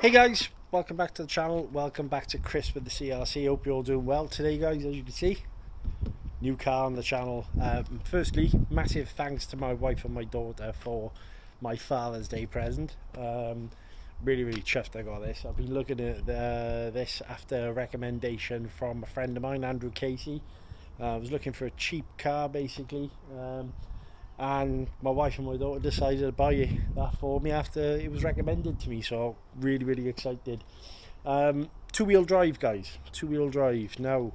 Hey guys, welcome back to the channel. Welcome back to Chris with the CRC. Hope you're all doing well today, guys. As you can see, new car on the channel. Firstly, massive thanks to my wife and my daughter for my Father's Day present. Really chuffed I got this. I've been looking at this after a recommendation from a friend of mine, Andrew Casey. I was looking for a cheap car basically, and my wife and my daughter decided to buy that for me after it was recommended to me, so really excited. Two-wheel drive, guys, two-wheel drive. Now,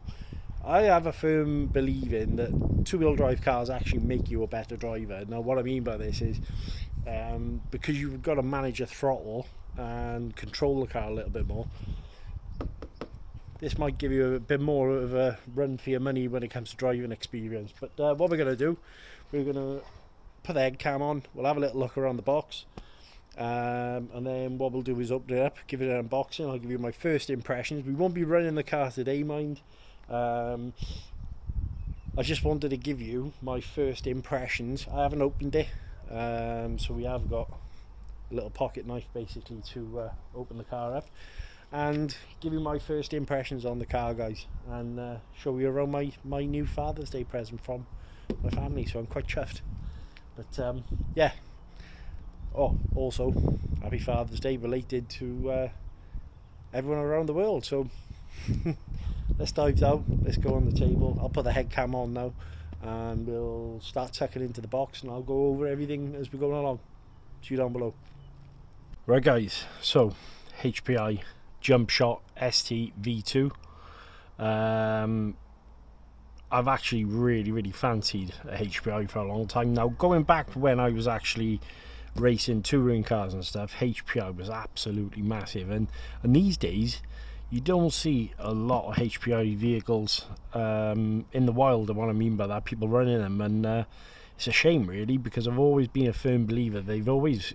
I have a firm belief in that two-wheel drive cars actually make you a better driver. Now, what I mean by this is because you've got to manage a throttle and control the car a little bit more, this might give you a bit more of a run for your money when it comes to driving experience. But what we're going to do, we're going to put the head cam on, we'll have a little look around the box, and then what we'll do is open it up, give it an unboxing. I'll give you my first impressions. We won't be running the car today, mind. I just wanted to give you my first impressions. I haven't opened it, so we have got a little pocket knife basically to open the car up and give you my first impressions on the car, guys, and show you around my new Father's Day present from my family. So I'm quite chuffed. But yeah, also happy Father's Day related to everyone around the world. So let's dive down, let's go on the table. I'll put the head cam on now and we'll start tucking into the box, and I'll go over everything as we're going along. See you down below. Right guys, so HPI Jumpshot ST V2. I've actually really fancied a HPI for a long time now. Going back to when I was actually racing touring cars and stuff, HPI was absolutely massive, and these days you don't see a lot of HPI vehicles in the wild. And what I mean by that, people running them, and it's a shame really, because I've always been a firm believer. They've always,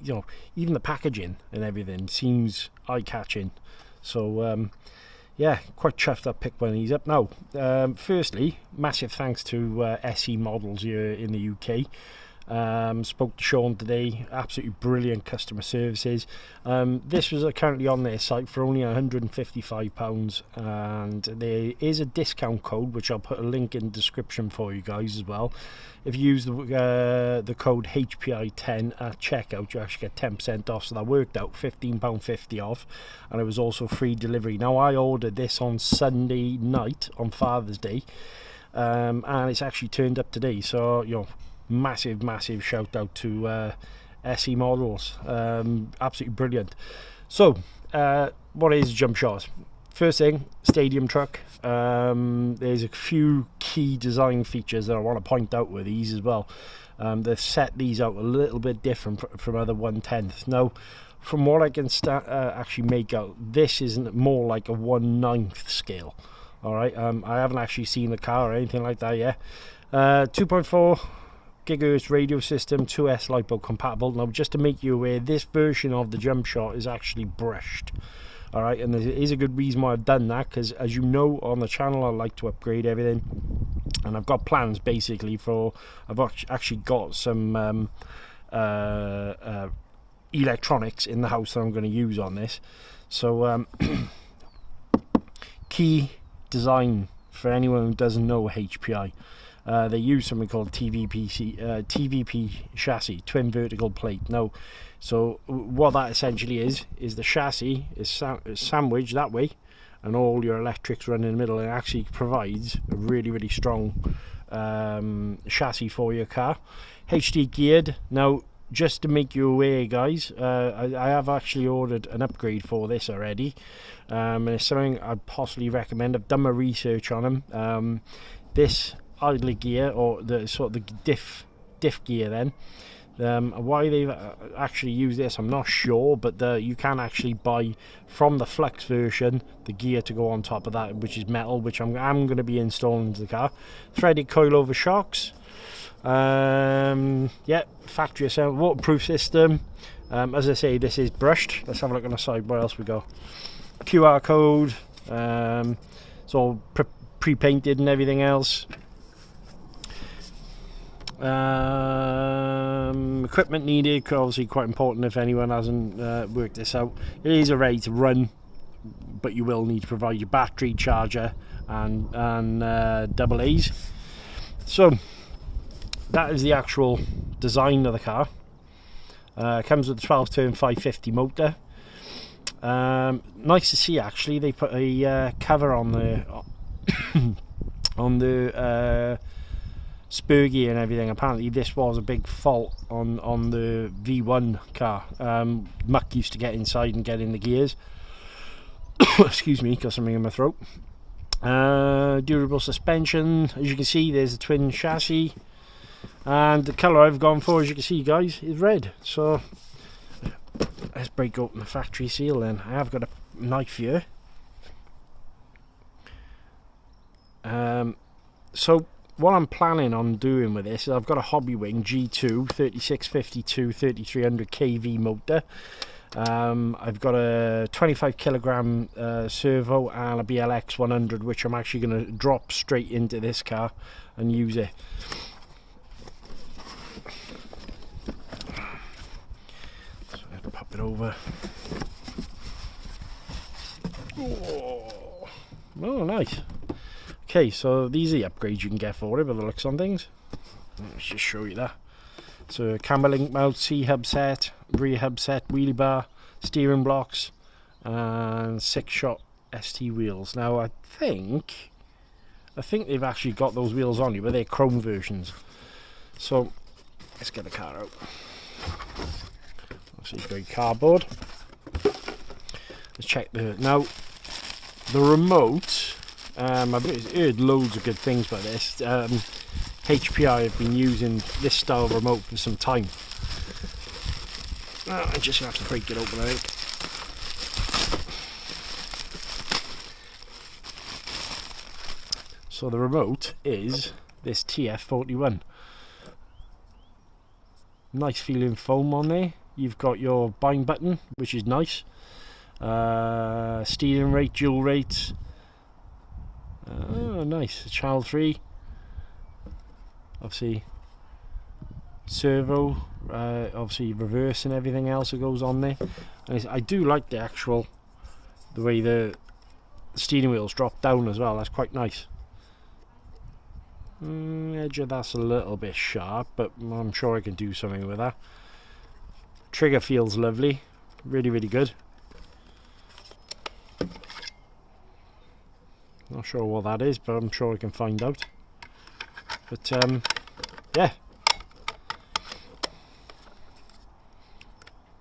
you know, even the packaging and everything seems eye-catching. So yeah, quite chuffed I picked one of these up. Now, firstly, massive thanks to SE Models here in the UK. Spoke to Sean today, absolutely brilliant customer services. This was currently on their site for only £155, and there is a discount code which I'll put a link in the description for you guys as well. If you use the code HPI10 at checkout, you actually get 10% off, so that worked out £15.50 off, and it was also free delivery. Now, I ordered this on Sunday night on Father's Day, and it's actually turned up today, so you know, massive shout out to SE Models. Absolutely brilliant. So what is Jumpshot? First thing, stadium truck. There's a few key design features that I want to point out with these as well. They've set these out a little bit different from other 1/10. Now, from what I can actually make out, this isn't more like a 1/9 scale. All right, I haven't actually seen the car or anything like that yet. 2.4 gigahertz radio system, 2S LiPo compatible. Now, just to make you aware, this version of the Jumpshot is actually brushed. All right, and there is a good reason why I've done that, because as you know, on the channel I like to upgrade everything, and I've got plans basically for, I've actually got some electronics in the house that I'm going to use on this. So key design for anyone who doesn't know HPI, they use something called TVP chassis, twin vertical plate. Now, so what that essentially is the chassis is sandwiched that way, and all your electrics run in the middle. It actually provides a really strong chassis for your car. HD geared. Now, just to make you aware, guys, I have actually ordered an upgrade for this already, and it's something I'd possibly recommend. I've done my research on them. This idler gear, or the sort of the diff gear, then why they've actually used this I'm not sure, but you can actually buy from the Flux version the gear to go on top of that, which is metal, which I'm going to be installing into the car. Threaded coilover shocks. Yeah, factory assembled, waterproof system. As I say, this is brushed. Let's have a look on the side. Where else we go? QR code. It's all pre-painted and everything else. equipment needed, obviously quite important if anyone hasn't worked this out. It is a ready to run, but you will need to provide your battery, charger and double A's. So that is the actual design of the car. Comes with a 12-turn 550 motor. Nice to see, actually they put a cover on the on the spur gear and everything. Apparently this was a big fault on the V1 car. Muck used to get inside and get in the gears. Excuse me, got something in my throat. Durable suspension. As you can see, there's a twin chassis, and the colour I've gone for, as you can see guys, is red. So let's break open the factory seal then. I have got a knife here. So what I'm planning on doing with this is I've got a Hobby Wing G2 3652 3300 kV motor. I've got a 25 kilogram servo and a BLX 100, which I'm actually going to drop straight into this car and use it. So I have to pop it over. Oh, nice. Okay, so these are the upgrades you can get for it by the looks on things. Let's just show you that. So camber link mount, C hub set, rear hub set, wheelie bar, steering blocks, and 6-shot ST wheels. Now I think they've actually got those wheels on you, but they're chrome versions. So let's get the car out. Obviously great cardboard. Let's check the remote. I've heard loads of good things about this. HPI have been using this style remote for some time. I just have to break it open, I think. So the remote is this TF41. Nice feeling foam on there. You've got your bind button, which is nice. Steering rate, dual rates. Oh, nice. Child free. Obviously servo, obviously reverse and everything else that goes on there. And I do like the way the steering wheels drop down as well. That's quite nice. Edge of that's a little bit sharp, but I'm sure I can do something with that. Trigger feels lovely, really good. Not sure what that is, but I'm sure I can find out. But yeah,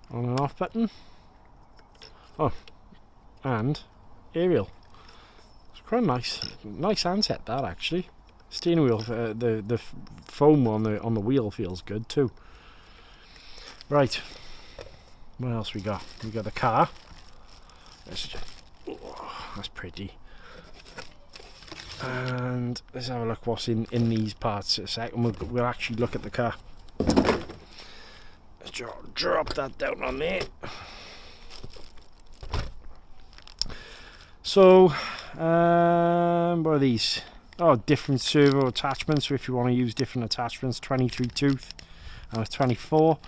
on and off button. Oh, and aerial. It's quite nice handset that, actually. Steering wheel, the foam on the wheel feels good too. Right, what else we got? We got the car. That's pretty. And let's have a look what's in these parts in a sec, and we'll actually look at the car. Let's drop that down on there. So what are these? Oh, different servo attachments, so if you want to use different attachments, 23 tooth and a 24.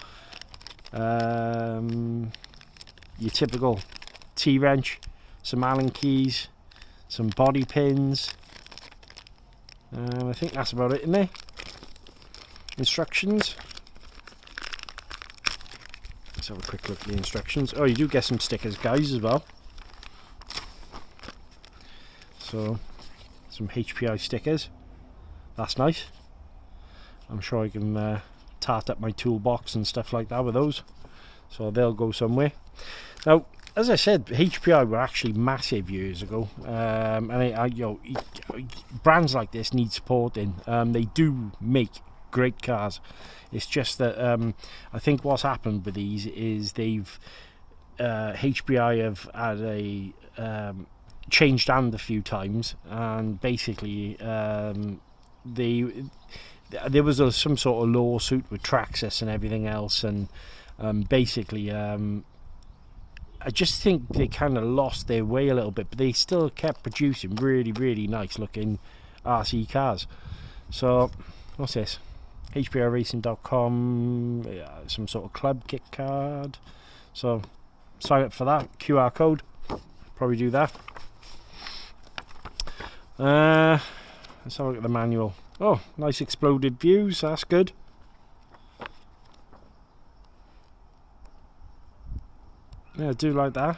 Your typical T-wrench, some Allen keys, some body pins. I think that's about it in there. Instructions. Let's have a quick look at the instructions. Oh, you do get some stickers, guys, as well. So, some HPI stickers. That's nice. I'm sure I can tart up my toolbox and stuff like that with those. So they'll go somewhere. Now, as I said, HPI were actually massive years ago, and brands like this need supporting. They do make great cars. It's just that I think what's happened with these is they've HPI have had a changed hand a few times, and basically there was some sort of lawsuit with Traxxas and everything else, and basically I just think they kind of lost their way a little bit, but they still kept producing really nice looking RC cars. So what's this? HPIRacing.com, some sort of club kit card. So sign up for that. QR code, probably do that. Let's have a look at the manual. Oh, nice exploded views, that's good. Yeah, I do like that.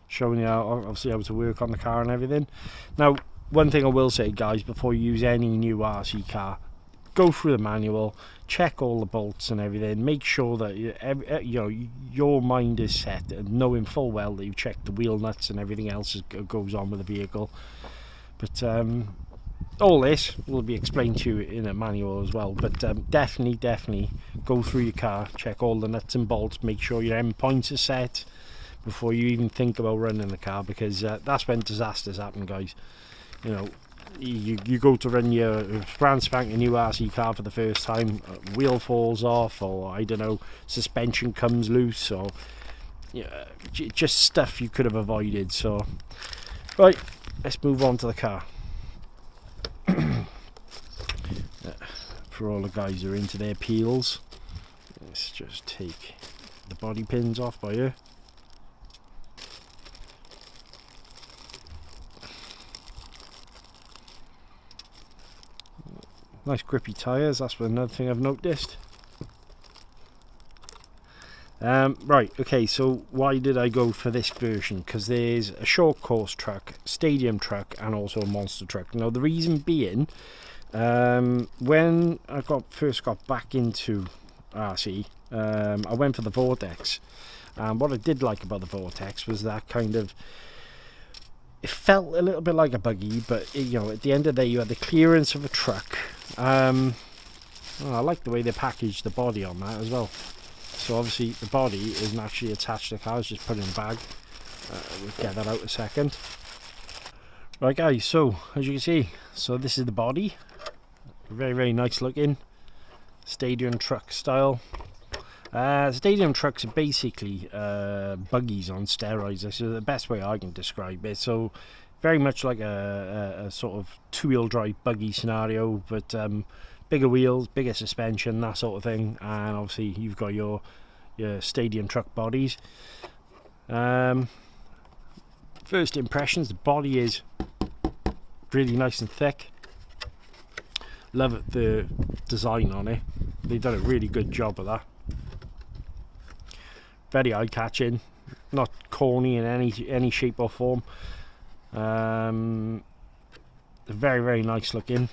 Showing you how, obviously, how to work on the car and everything. Now, one thing I will say, guys, before you use any new RC car, go through the manual, check all the bolts and everything, make sure that your mind is set and knowing full well that you've checked the wheel nuts and everything else that goes on with the vehicle. But all this will be explained to you in a manual as well. But definitely go through your car, check all the nuts and bolts, make sure your end points are set before you even think about running the car, because that's when disasters happen, guys. You know, you go to run your brand spanking new RC car for the first time, wheel falls off, or I don't know, suspension comes loose, or just stuff you could have avoided. So right, let's move on to the car. For all the guys who are into their peels, let's just take the body pins off by here. Nice grippy tyres, that's another thing I've noticed. Right, okay, so why did I go for this version? Because there's a short course truck, stadium truck, and also a monster truck. Now the reason being, when I first got back into RC, I went for the Vortex. And what I did like about the Vortex was that kind of, it felt a little bit like a buggy, but you know, at the end of the day you had the clearance of a truck. I like the way they packaged the body on that as well. So obviously the body isn't actually attached to the car, it's just put in a bag. We'll get that out in a second. Right guys, so as you can see, so this is the body. Very nice looking, stadium truck style. Stadium trucks are basically buggies on steroids. That's the best way I can describe it. So very much like a sort of two-wheel drive buggy scenario, but bigger wheels, bigger suspension, that sort of thing. And obviously you've got your stadium truck bodies. First impressions, the body is really nice and thick. Love the design on it. They've done a really good job of that. Very eye-catching, not corny in any shape or form. Very nice looking.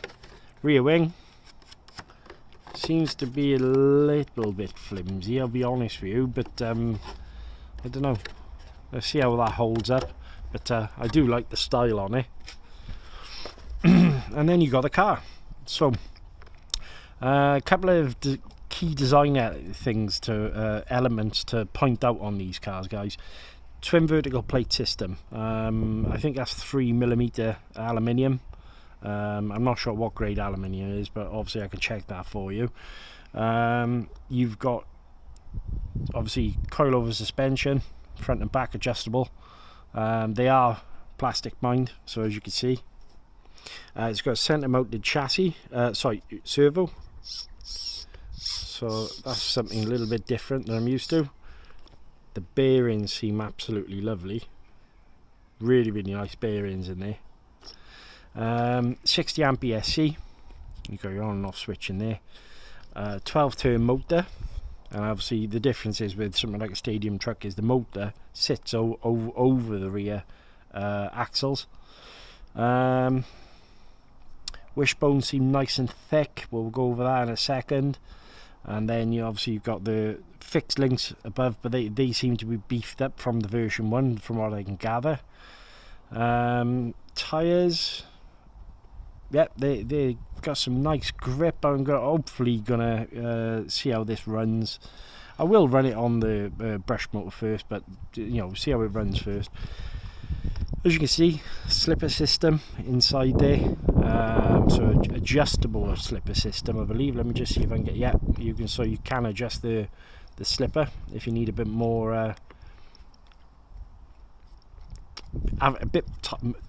Rear wing seems to be a little bit flimsy, I'll be honest with you, but I don't know. Let's see how that holds up. But I do like the style on it. And then you got the car. So a couple of key design things to elements to point out on these cars, guys. Twin vertical plate system. I think that's 3mm aluminium. I'm not sure what grade aluminium is, but obviously I can check that for you. You've got obviously coilover suspension, front and back adjustable. They are plastic mined, so as you can see. It's got a centre mounted chassis, servo. So that's something a little bit different than I'm used to. The bearings seem absolutely lovely. Really nice bearings in there. 60 amp ESC. You got your on and off switch in there. 12 turn motor. And obviously the difference is with something like a stadium truck is the motor sits over the rear axles. Wishbone seem nice and thick. We'll go over that in a second. And then you've got the fixed links above, but they seem to be beefed up from the version 1 from what I can gather. Tyres, yep, they got some nice grip. I'm hopefully gonna see how this runs. I will run it on the brush motor first, but see how it runs first. As you can see, slipper system inside there. So adjustable slipper system, I believe. Let me just see if I can get. Yeah, you can adjust the slipper if you need a bit more, a bit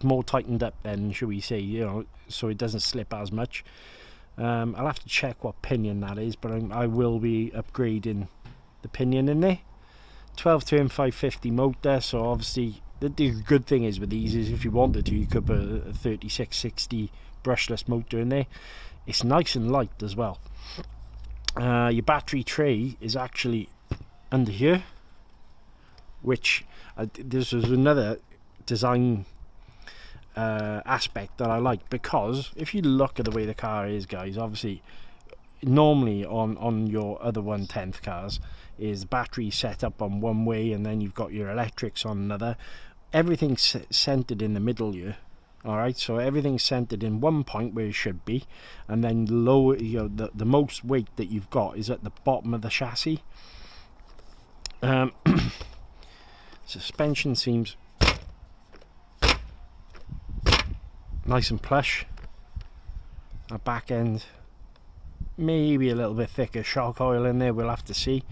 more tightened up. Then, shall we say, so it doesn't slip as much. I'll have to check what pinion that is, but I will be upgrading the pinion in there. 12 turn 550 motor, so obviously the good thing is with these is if you wanted to, you could put a 3660 brushless motor in there. It's nice and light as well. Your battery tray is actually under here, which this was another design aspect that I like, because if you look at the way the car is, guys, obviously normally on your other 1/10 cars is the battery set up on one way and then you've got your electrics on another. Everything's centered in the middle here. Alright, so everything's centered in one point where it should be, and then lower, the most weight that you've got is at the bottom of the chassis. Suspension seems nice and plush. Our back end maybe a little bit thicker shock oil in there, we'll have to see.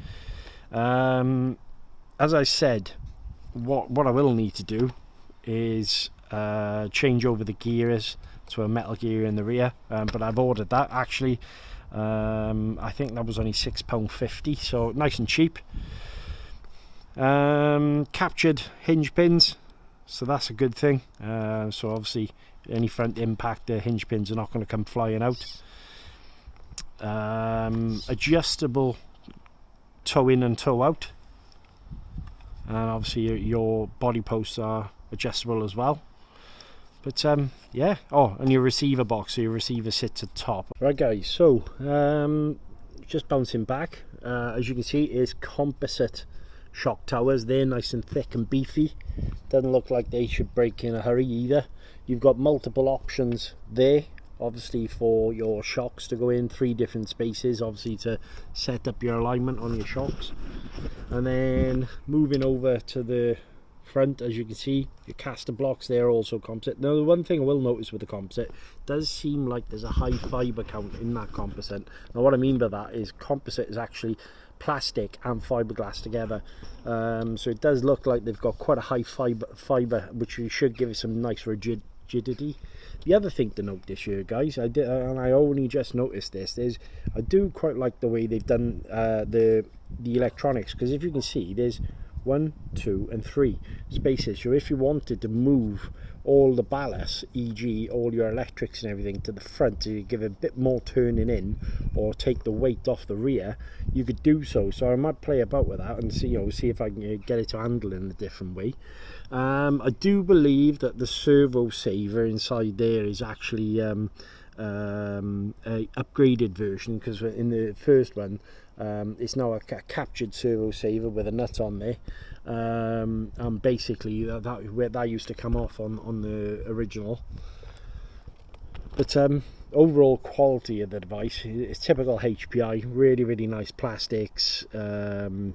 As I said, what I will need to do is change over the gears to a metal gear in the rear, but I've ordered that actually. I think that was only £6.50, so nice and cheap. Captured hinge pins, so that's a good thing. So obviously any front impact, the hinge pins are not going to come flying out. Adjustable toe in and toe out, and obviously your body posts are adjustable as well. But yeah, oh, and your receiver box, so your receiver sits at top. Right guys, so just bouncing back, as you can see, is composite shock towers. They're nice and thick and beefy. Doesn't look like they should break in a hurry either. You've got multiple options there, obviously, for your shocks to go in 3 different spaces, obviously to set up your alignment on your shocks. And then moving over to the front, as you can see, your caster blocks, they're also composite. Now the one thing I will notice with the composite, does seem like there's a high fiber count in that composite. Now what I mean by that is composite is actually plastic and fiberglass together, so it does look like they've got quite a high fiber, which should give it some nice rigidity. The other thing to note this year, guys, I only just noticed this, is I do quite like the way they've done the electronics, because if you can see, there's 1, 2 and 3 spaces. So if you wanted to move all the ballast, e.g. all your electrics and everything, to the front to give a bit more turning in, or take the weight off the rear, you could do so. So I might play about with that and see if I can get it to handle in a different way. I do believe that the servo saver inside there is actually a upgraded version, because in the first one it's now a captured servo saver with a nut on there, and basically that used to come off on the original. But overall quality of the device is typical HPI, really nice plastics. I'm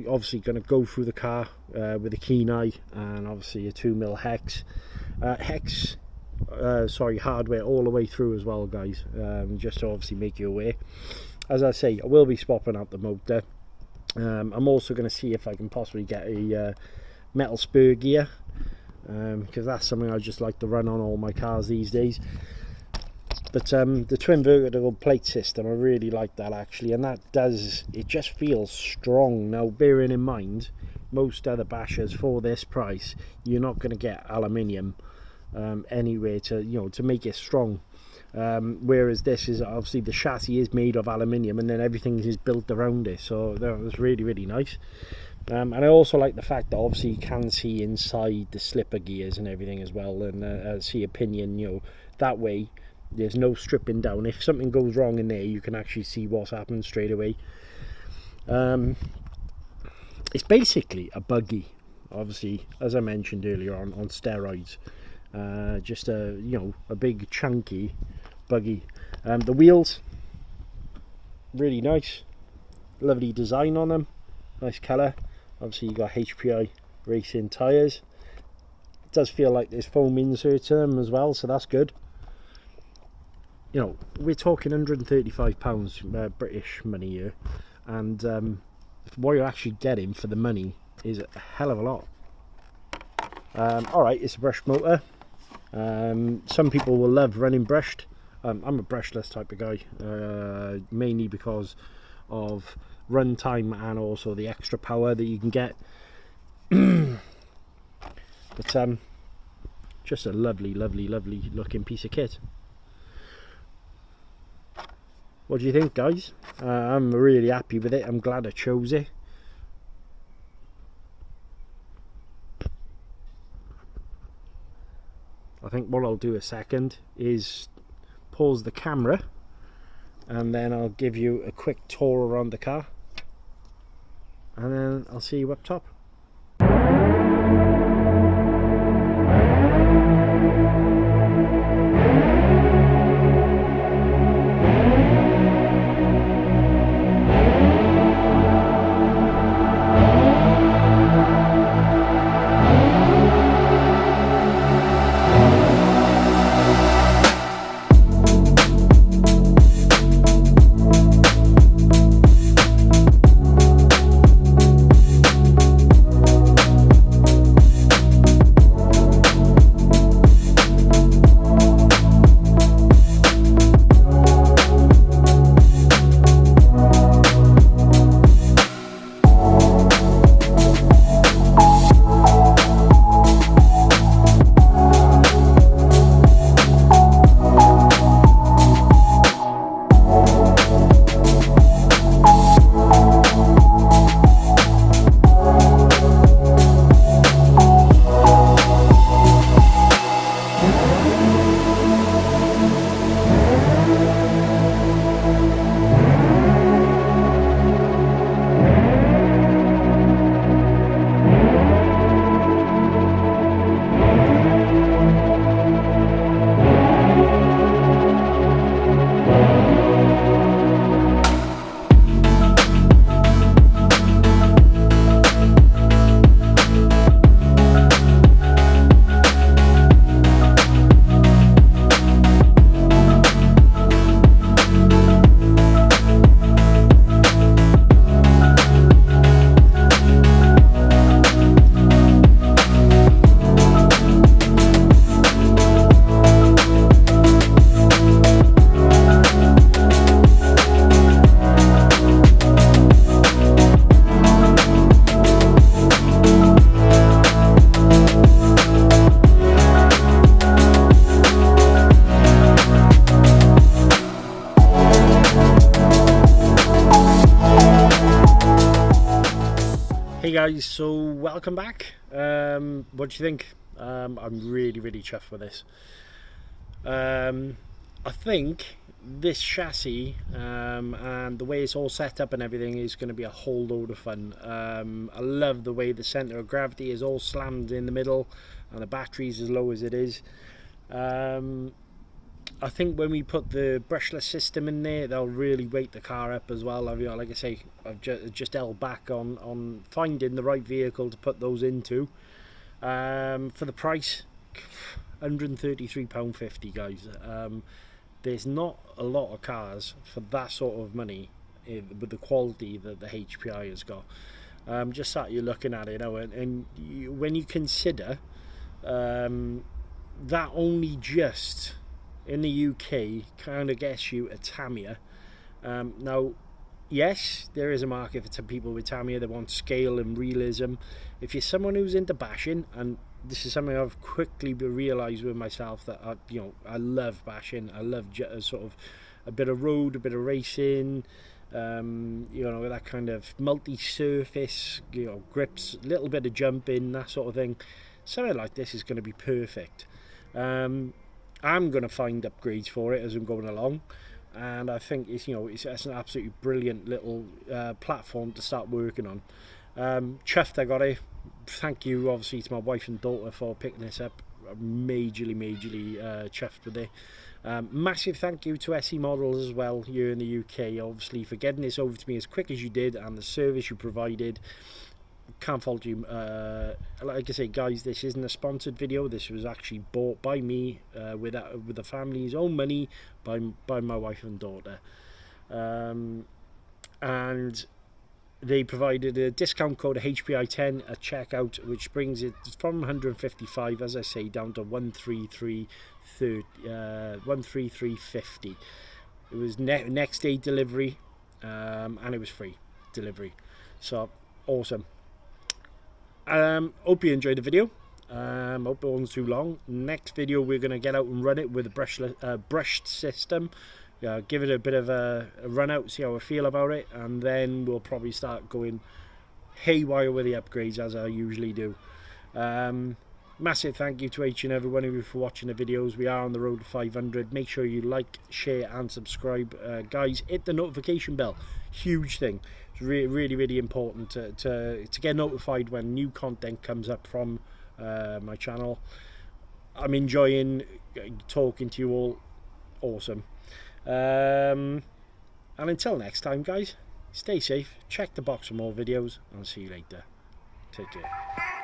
obviously going to go through the car with a keen eye, and obviously a 2mm hardware all the way through as well, guys, just to obviously make you aware. As I say, I will be swapping out the motor. I'm also going to see if I can possibly get a metal spur gear, because that's something I just like to run on all my cars these days. But the twin vertical plate system, I really like that actually, and it just feels strong. Now bearing in mind, most other bashers for this price, you're not going to get aluminium anywhere to make it strong. Whereas this is obviously, the chassis is made of aluminium and then everything is built around it, so that was really nice. And I also like the fact that obviously you can see inside the slipper gears and everything as well, and see a pinion, that way there's no stripping down. If something goes wrong in there, you can actually see what's happened straight away. It's basically a buggy, obviously, as I mentioned earlier, on steroids. Just a big chunky buggy. The wheels, really nice, lovely design on them, nice colour. Obviously you got HPI racing tyres. It does feel like there's foam inserts in them as well, so that's good. We're talking £135 British money here, and what you're actually getting for the money is a hell of a lot. Alright, it's a brushed motor. Some people will love running brushed. I'm a brushless type of guy, mainly because of run time and also the extra power that you can get. But just a lovely looking piece of kit. What do you think, guys? I'm really happy with it. I'm glad I chose it. I think what I'll do a second is pause the camera and then I'll give you a quick tour around the car and then I'll see you up top. Hey guys, so welcome back. What do you think? I'm really chuffed with this. I think this chassis and the way it's all set up and everything is going to be a whole load of fun. I love the way the center of gravity is all slammed in the middle and the battery's as low as it is. I think when we put the brushless system in there, they'll really weight the car up as well. Like I say, I've just held back on finding the right vehicle to put those into. For the price, £133.50, guys. There's not a lot of cars for that sort of money with the quality that the HPI has got. Just sat here looking at it now, and when you consider that only just in the UK kind of gets you a Tamiya. Now, yes, there is a market for some people with Tamiya that want scale and realism. If you're someone who's into bashing, and this is something I've quickly realised with myself, that I love bashing. I love sort of a bit of road, a bit of racing, that kind of multi-surface, grips, a little bit of jumping, that sort of thing. Something like this is going to be perfect. I'm going to find upgrades for it as I'm going along, and I think it's an absolutely brilliant little platform to start working on. Chuffed I got it. Thank you obviously to my wife and daughter for picking this up. I'm majorly chuffed with it. Massive thank you to SE Models as well here in the UK, obviously, for getting this over to me as quick as you did and the service you provided. Can't fault you. Like I say, guys, this isn't a sponsored video. This was actually bought by me with the family's own money by my wife and daughter. And they provided a discount code HPI10 at checkout, which brings it from 155, as I say, down to 133.50. It was next day delivery, and it was free delivery. So awesome. Hope you enjoyed the video. Hope it wasn't too long. Next video we're going to get out and run it with a brushed system. Give it a bit of a run out, see how I feel about it, and then we'll probably start going haywire with the upgrades as I usually do. Massive thank you to each and every one of you for watching the videos. We are on the road to 500. Make sure you like, share and subscribe. Guys, hit the notification bell. Huge thing. It's really important to get notified when new content comes up from my channel. I'm enjoying talking to you all. Awesome. And until next time, guys, stay safe, check the box for more videos, and I'll see you later. Take care.